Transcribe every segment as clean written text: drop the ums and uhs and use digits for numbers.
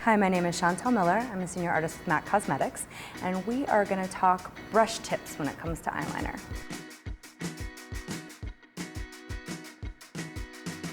Hi, my name is Chantel Miller. I'm a senior artist with MAC Cosmetics, and we are going to talk brush tips when it comes to eyeliner.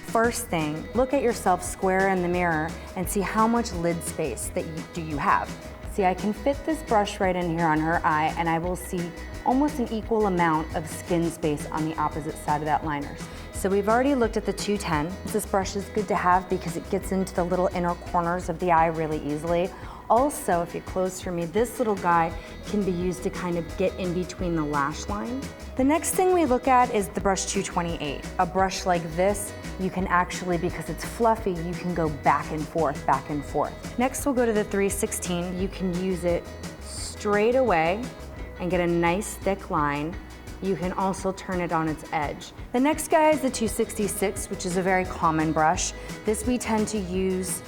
First thing, look at yourself square in the mirror and see how much lid space that you have. See, I can fit this brush right in here on her eye, and I will see almost an equal amount of skin space on the opposite side of that liner. So we've already looked at the 210. This brush is good to have because it gets into the little inner corners of the eye really easily. Also, if you close for me, this little guy can be used to kind of get in between the lash line. The next thing we look at is the brush 228. A brush like this, you can actually, because it's fluffy, you can go back and forth, back and forth. Next, we'll go to the 316. You can use it straight away and get a nice thick line. You can also turn it on its edge. The next guy is the 266, which is a very common brush. This we tend to use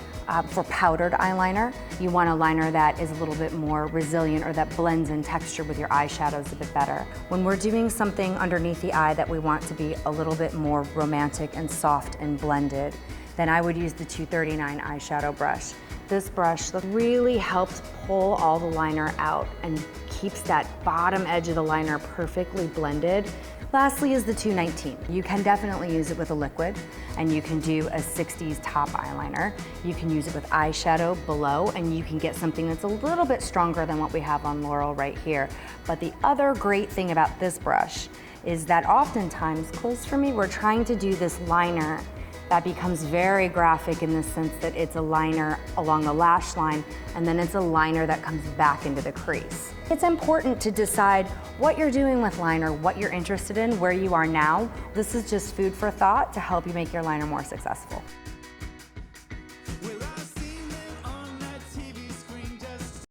for powdered eyeliner. You want a liner that is a little bit more resilient or that blends in texture with your eyeshadows a bit better. When we're doing something underneath the eye that we want to be a little bit more romantic and soft and blended, then I would use the 239 eyeshadow brush. This brush really helps pull all the liner out and keeps that bottom edge of the liner perfectly blended. Lastly is the 219. You can definitely use it with a liquid, and you can do a 60s top eyeliner. You can use it with eyeshadow below, and you can get something that's a little bit stronger than what we have on Laurel right here. But the other great thing about this brush is that oftentimes, close for me, we're trying to do this liner that becomes very graphic in the sense that it's a liner along the lash line, and then it's a liner that comes back into the crease. It's important to decide what you're doing with liner, what you're interested in, where you are now. This is just food for thought to help you make your liner more successful.